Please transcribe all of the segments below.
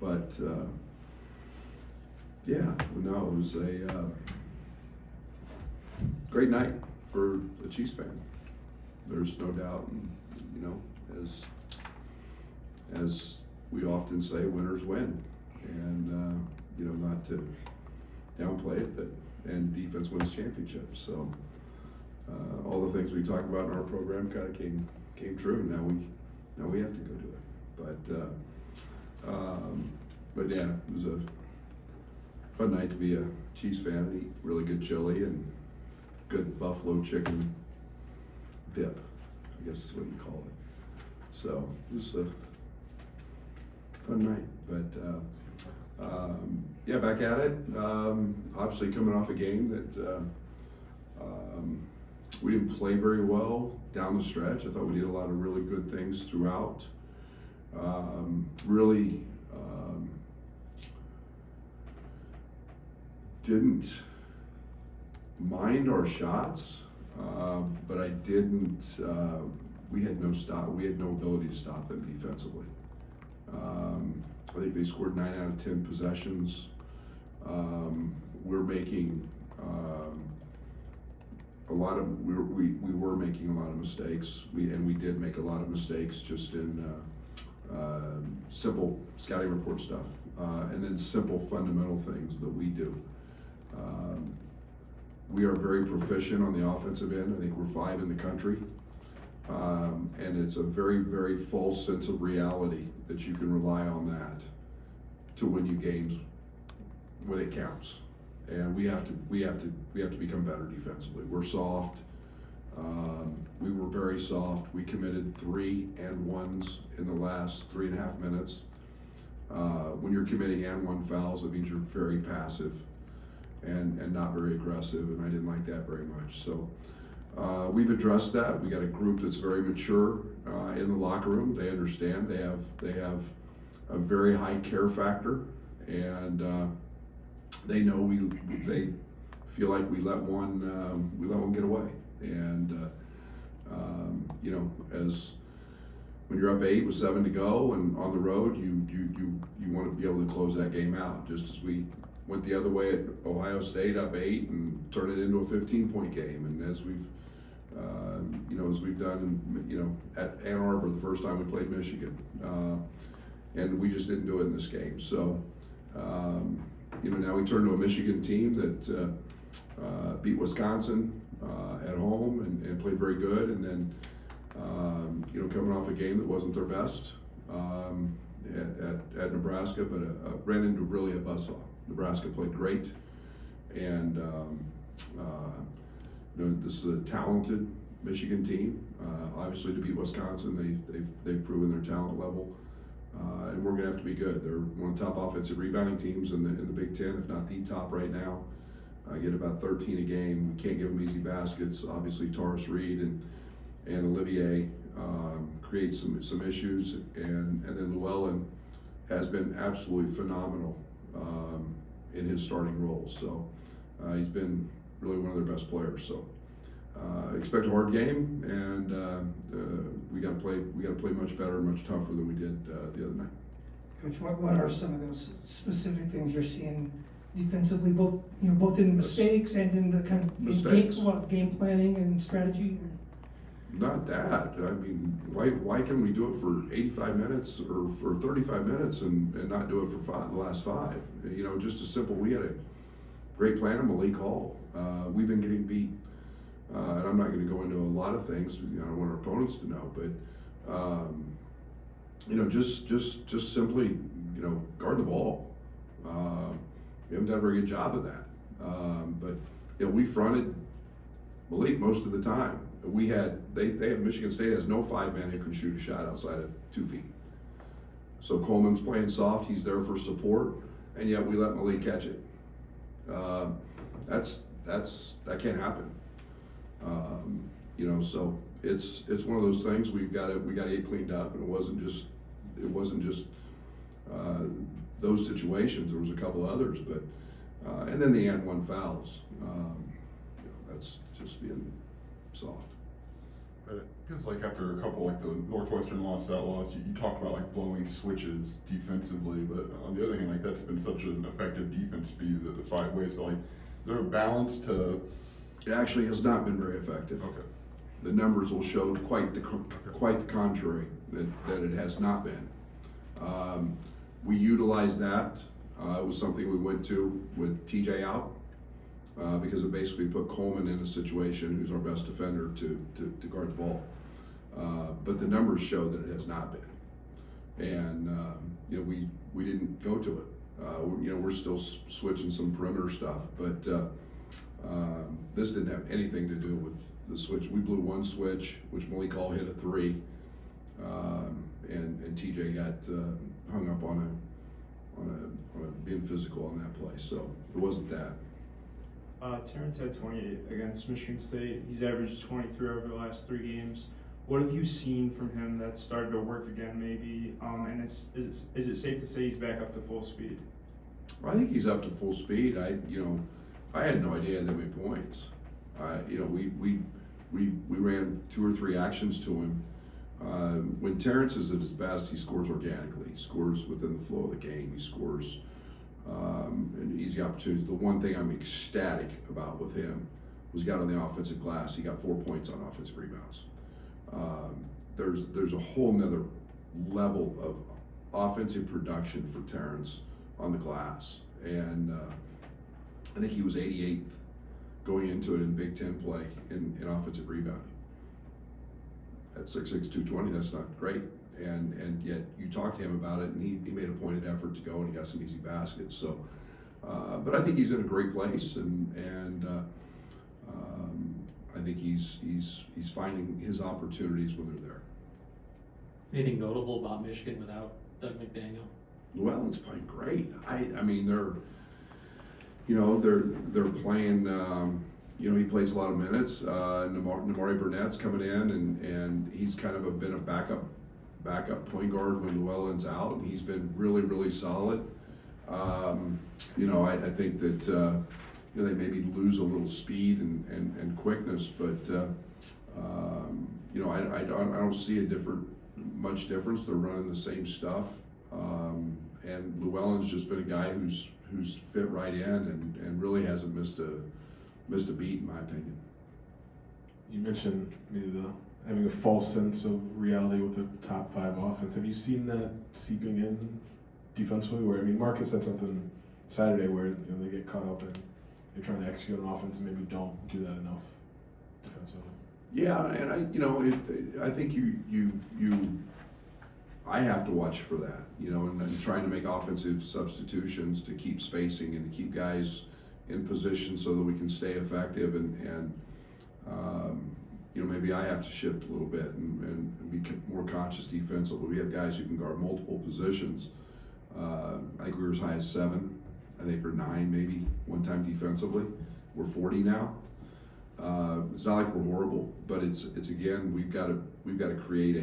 But yeah, no, it was a great night for a Chiefs fan. There's no doubt, and, you know, as we often say, winners win, and you know, not to downplay it, but and defense wins championships. So all the things we talk about in our program kind of came true. Now we have to go do it. But yeah, it was a fun night to be a Chiefs fan. Eat really good chili and good buffalo chicken dip, I guess is what you call it. So it was a fun night. But yeah, back at it. Obviously coming off a game that we didn't play very well down the stretch. I thought we did a lot of really good things throughout. Really didn't mind our shots, but I didn't. We had no stop. We had no ability to stop them defensively. I think they scored 9 out of 10 possessions. We're making we were making a lot of mistakes. We did make a lot of mistakes just in simple scouting report stuff, and then simple fundamental things that we do. We are very proficient on the offensive end. I think we're 5 in the country. And it's a very, very false sense of reality that you can rely on that to win you games when it counts. And we have to become better defensively. We're soft. We were very soft. We committed 3 and 1s in the last 3.5 minutes. When you're committing and 1 fouls, it means you're very passive and not very aggressive, and I didn't like that very much. So we've addressed that. We got a group that's very mature in the locker room. They understand. They have a very high care factor, and they know they feel like we let one get away. And you know, as when you're up 8 with 7 to go and on the road, you want to be able to close that game out. Just as we went the other way at Ohio State, up 8 and turn it into a 15-point game, and as we've you know, as we've done, you know, at Ann Arbor the first time we played Michigan, and we just didn't do it in this game. So, you know, now we turn to a Michigan team that beat Wisconsin at home and played very good, and then you know, coming off a game that wasn't their best at Nebraska, but ran into really a buzzsaw. Nebraska played great, and you know, this is a talented Michigan team. Obviously, to beat Wisconsin, they've proven their talent level, and we're going to have to be good. They're one of the top offensive rebounding teams in the Big Ten, if not the top right now. Get about 13 a game. We can't give them easy baskets. Obviously, Taurus Reed and Olivier create some issues, and then Llewellyn has been absolutely phenomenal in his starting role. So he's been really one of their best players. So expect a hard game, and we got to play much better and much tougher than we did the other night. Coach, what are some of those specific things you're seeing defensively, both in mistakes and in the kind of game planning and strategy? Not that. I mean, why can we do it for 85 minutes or for 35 minutes and not do it for the last 5? You know, just as simple. We had a great plan in Malik Hall. We've been getting beat, and I'm not going to go into a lot of things. You know, I don't want our opponents to know, but you know, just simply, you know, guard the ball. We haven't done a very good job of that. But you know, we fronted Malik most of the time. They have Michigan State has no 5-man who can shoot a shot outside of 2 feet. So Coleman's playing soft. He's there for support, and yet we let Malik catch it. That can't happen. You know, so it's one of those things we got to get cleaned up, and it wasn't just those situations. There was a couple others, but and then the and 1 fouls. You know, that's just being soft. Because like after a couple, like the Northwestern loss, that loss, you talked about like blowing switches defensively, but on the other hand, like that's been such an effective defense for you that the 5 ways. So like, is there a balance to? It actually has not been very effective. Okay. The numbers will show quite the contrary, that it has not been. We utilized that. It was something we went to with TJ out because it basically put Coleman in a situation, who's our best defender, to guard the ball. But the numbers show that it has not been, and we didn't go to it. We're still switching some perimeter stuff, but this didn't have anything to do with the switch. We blew one switch, which Malik Hall hit a 3, and TJ got hung up on being physical on that play. So it wasn't that. Terrence had 28 against Michigan State. He's averaged 23 over the last 3 games. What have you seen from him that's started to work again, maybe? And is it safe to say he's back up to full speed? I think he's up to full speed. I had no idea that many points. We ran 2 or 3 actions to him. When Terrence is at his best, he scores organically. He scores within the flow of the game. He scores in easy opportunities. The one thing I'm ecstatic about with him was he got on the offensive glass. He got 4 points on offensive rebounds. There's a whole nother level of offensive production for Terrence on the glass, and I think he was 88th going into it in Big Ten play in offensive rebounding. At 6'6", 220, that's not great. And yet you talk to him about it, and he made a pointed effort to go, and he got some easy baskets. So, but I think he's in a great place, and I think he's finding his opportunities when they're there. Anything notable about Michigan without Doug McDaniel? Llewellyn's playing great. I mean they're playing. He plays a lot of minutes. Namari Burnett's coming in, and he's kind of been a backup point guard when Llewellyn's out, and he's been really, really solid. I think that they maybe lose a little speed and quickness, but I don't see much difference. They're running the same stuff, and Llewellyn's just been a guy who's fit right in and really hasn't missed a beat, in my opinion. You mentioned maybe having a false sense of reality with a top 5 offense. Have you seen that seeping in defensively? Where Marcus said something Saturday where they get caught up and they're trying to execute an offense and maybe don't do that enough defensively. Yeah, and I think I have to watch for that, and trying to make offensive substitutions to keep spacing and to keep guys in position so that we can stay effective, and maybe I have to shift a little bit and be more conscious defensively. We have guys who can guard multiple positions. I think we were as high as 7. I think we're 9 maybe one time defensively. We're 40 now. It's not like we're horrible, but it's again we've got to create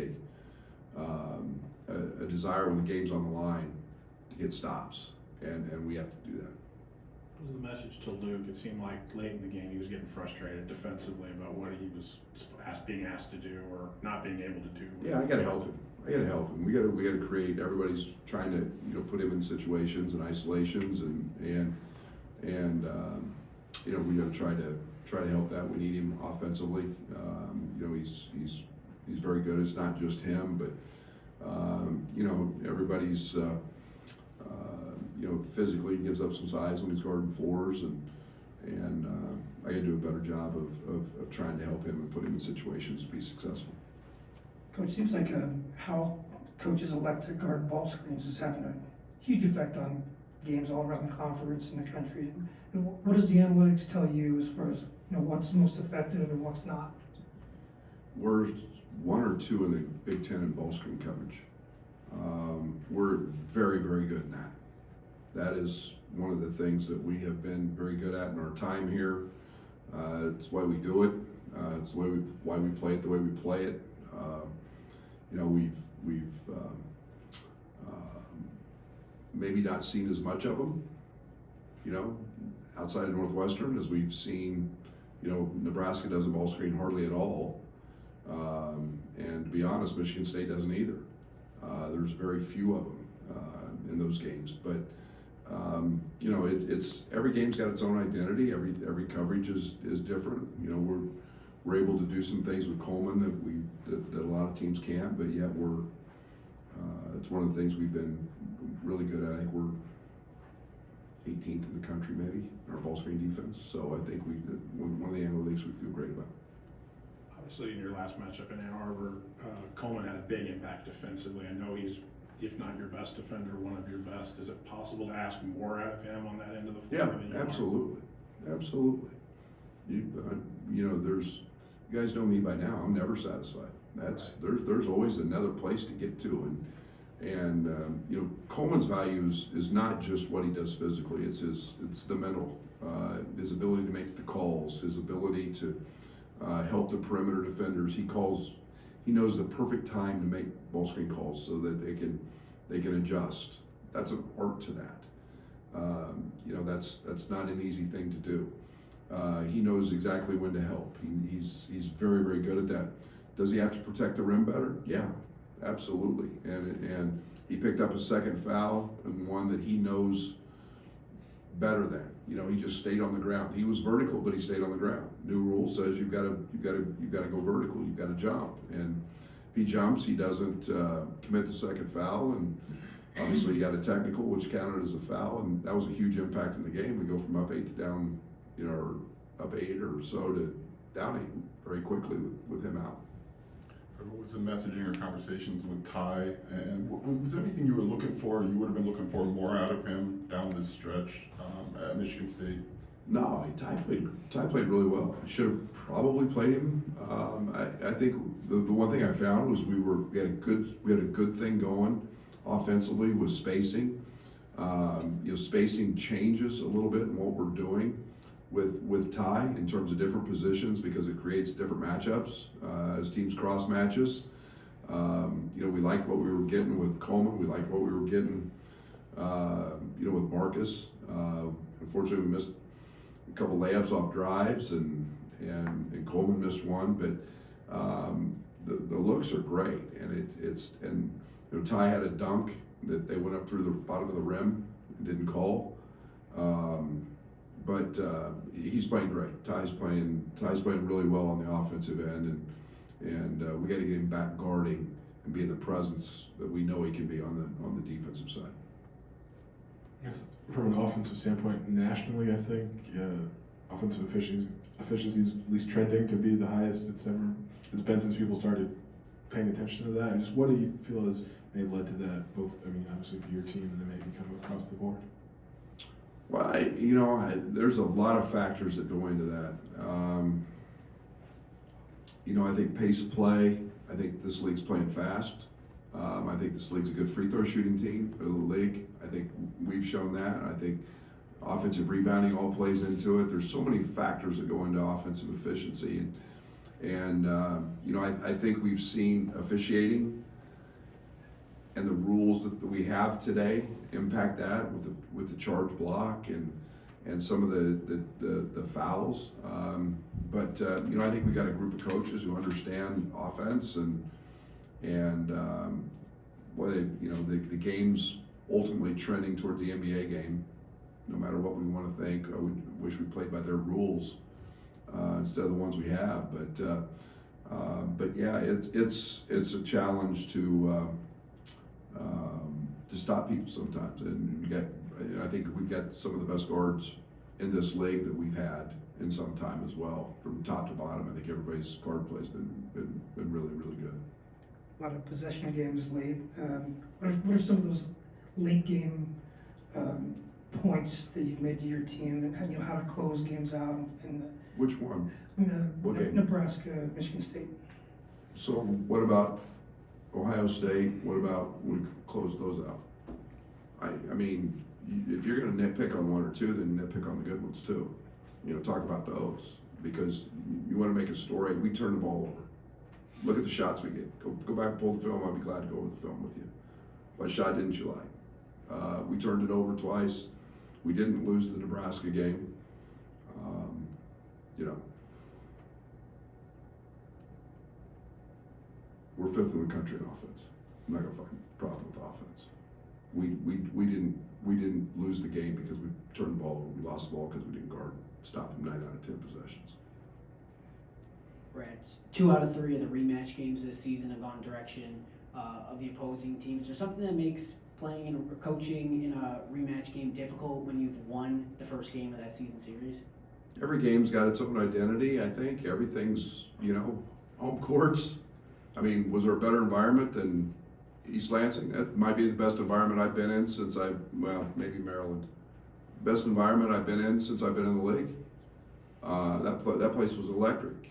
a desire when the game's on the line to get stops, and we have to do that. What was the message to Luke? It seemed like late in the game he was getting frustrated defensively about what he was being asked to do or not being able to do. Yeah, I got to help him. We got to create. Everybody's trying to put him in situations and isolations, and we got to try to help that. We need him offensively. He's very good. It's not just him, but everybody's physically gives up some size when he's guarding 4s, and I got to do a better job of trying to help him and put him in situations to be successful. Coach, seems like how coaches elect to guard ball screens is having a huge effect on games all around the conference and the country. And what does the analytics tell you as far as what's most effective and what's not? We're 1 or 2 in the Big Ten in ball screen coverage. We're very, very good in that. That is one of the things that we have been very good at in our time here. It's why we do it. It's why we play it the way we play it. We've maybe not seen as much of them, outside of Northwestern as we've seen. Nebraska doesn't ball screen hardly at all. And to be honest, Michigan State doesn't either. There's very few of them in those games, but you know, it's every game's got its own identity. Every coverage is different. You know, we're able to do some things with Coleman that a lot of teams can't, but yet it's one of the things we've been really good at. I think we're 18th in the country maybe in our ball screen defense. So I think one of the analytics we feel great about. Obviously, in your last matchup in Ann Arbor, Coleman had a big impact defensively. I know he's, if not your best defender, one of your best. Is it possible to ask more out of him on that end of the floor? Yeah, than you are? absolutely. You know, you guys know me by now. I'm never satisfied. There's always another place to get to, and you know, Coleman's value is not just what he does physically. It's the mental, his ability to make the calls, his ability to help the perimeter defenders. He knows the perfect time to make ball screen calls so that they can adjust. That's an art to that. You know, that's not an easy thing to do. He knows exactly when to help. He's very, very good at that. Does he have to protect the rim better? Yeah, absolutely. And he picked up a second foul and one that he knows better than. You know, he just stayed on the ground. He was vertical, but he stayed on the ground. New rule says you've got to go vertical. You've got to jump. And if he jumps, he doesn't commit the second foul. And obviously, he got a technical, which counted as a foul, and that was a huge impact in the game. We go from up 8 to down, you know, or up 8 or so to down 8 very quickly with him out. What was the messaging or conversations with Ty? And was there anything you were looking for? You would have been looking for more out of him down this stretch at Michigan State? No, Ty played really well. I should have probably played him. I think the one thing I found was we had a good thing going offensively with spacing. You know, spacing changes a little bit in what we're doing with Ty in terms of different positions because it creates different matchups as teams cross matches. You know, we liked what we were getting with Coleman. We liked what we were getting, you know, with Marcus. Unfortunately, we missed a couple layups off drives, and Coleman missed one. But the looks are great, and you know, Ty had a dunk that they went up through the bottom of the rim and didn't call. But he's playing great. Ty's playing really well on the offensive end, and we got to get him back guarding and being the presence that we know he can be on the defensive side. Yes, from an offensive standpoint, nationally, I think offensive efficiency is at least trending to be the highest it's been since people started paying attention to that. And just what do you feel has maybe led to that? Both, I mean, obviously for your team, and then maybe kind of across the board. Well, you know, there's a lot of factors that go into that. You know, I think pace of play. I think this league's playing fast. I think this league's a good free throw shooting team for the league. I think we've shown that. I think offensive rebounding all plays into it. There's so many factors that go into offensive efficiency, and you know, I think we've seen officiating and the rules that we have today impact that with the charge block and some of the fouls. But you know, I think we got a group of coaches who understand offense and what you know, the game's ultimately trending toward the NBA game. No matter what we want to think, I would wish we played by their rules instead of the ones we have. But yeah, it's a challenge to stop people sometimes, and I think we've got some of the best guards in this league that we've had in some time as well, from top to bottom. I think everybody's guard play's been really, really good. A lot of possession games late. What are some of those late game points that you've made to your team, and you know how to close games out Which one? What game? Nebraska, Michigan State. So what about Ohio State? What about we close those out? I mean, if you're going to nitpick on one or two, then nitpick on the good ones too. You know, talk about those, because you want to make a story. We turn the ball over. Look at the shots we get. Go back and pull the film. I'd be glad to go over the film with you. What shot didn't you like? We turned it over twice. We didn't lose the Nebraska game. You know, we're 5th in the country in offense. I'm not gonna find a problem with offense. We didn't lose the game because we turned the ball over. We lost the ball because we didn't stop them 9 out of 10 possessions. Brad, 2 out of 3 of the rematch games this season have gone direction of the opposing team. Is there something that makes playing or coaching in a rematch game difficult when you've won the first game of that season series? Every game's got its own identity, I think. Everything's, home courts. I mean, was there a better environment than East Lansing? That might be the best environment I've been in since maybe Maryland. Best environment I've been in since I've been in the league. That place was electric.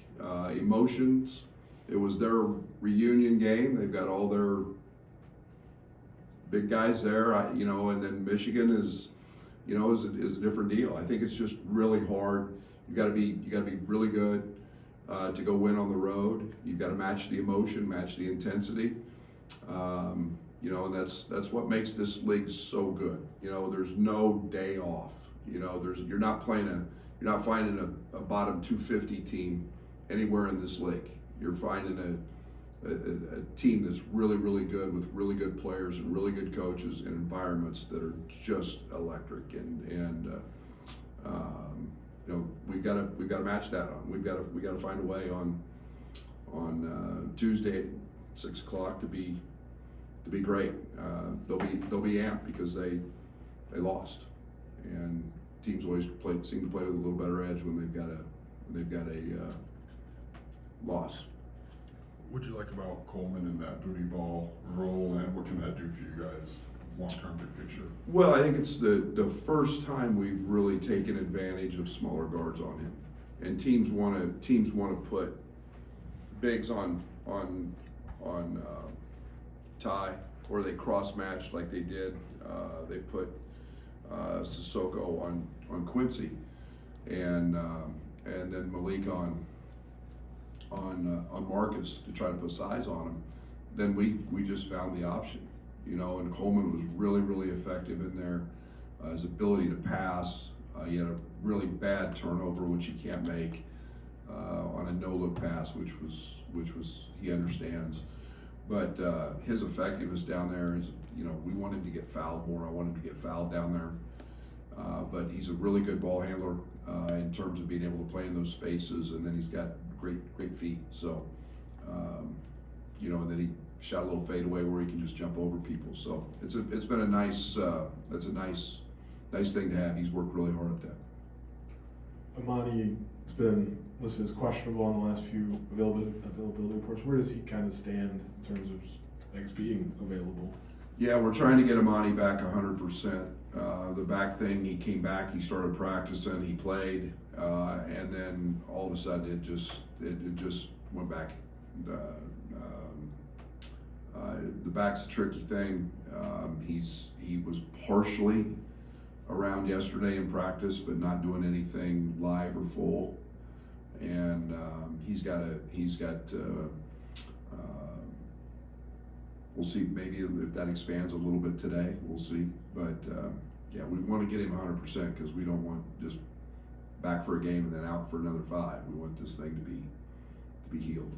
Emotions. It was their reunion game. They've got all their big guys there, and then Michigan is a different deal. I think it's just really hard. You got to be really good to go win on the road. You've got to match the emotion, match the intensity. And that's what makes this league so good. There's no day off. You're not finding a bottom 250 team anywhere in this league. You're finding a team that's really, really good with really good players and really good coaches and environments that are just electric. And we've got to match that on. We've got to find a way on Tuesday, 6 o'clock to be great. They'll be amped because they lost, and teams always seem to play with a little better edge when they've got a loss. What'd you like about Coleman in that booty ball role, and what can that do for you guys long-term, big picture? Well, I think it's the first time we've really taken advantage of smaller guards on him, and teams want to put bigs on Ty, or they cross-matched like they did. They put Sissoko on Quincy, and then Malik on Marcus to try to put size on him. Then we just found the option, and Coleman was really, really effective in there. His ability to pass, he had a really bad turnover, which he can't make, on a no-look pass, which was he understands. But his effectiveness down there is, we want him to get fouled more. I want him to get fouled down there. But he's a really good ball handler in terms of being able to play in those spaces, and then he's got great feet. So, and then he shot a little fadeaway where he can just jump over people. So it's been a nice thing to have. He's worked really hard at that. Amani has been listed as questionable on the last few availability reports. Where does he kind of stand in terms of being available? Yeah, we're trying to get Amani back 100%. The back thing, he came back, he started practicing, he played, and then all of a sudden it just went back. The back's a tricky thing. He was partially around yesterday in practice, but not doing anything live or full. And we'll see maybe if that expands a little bit today. We'll see. But yeah, we want to get him 100% because we don't want just back for a game and then out for another 5. We want this thing to be healed.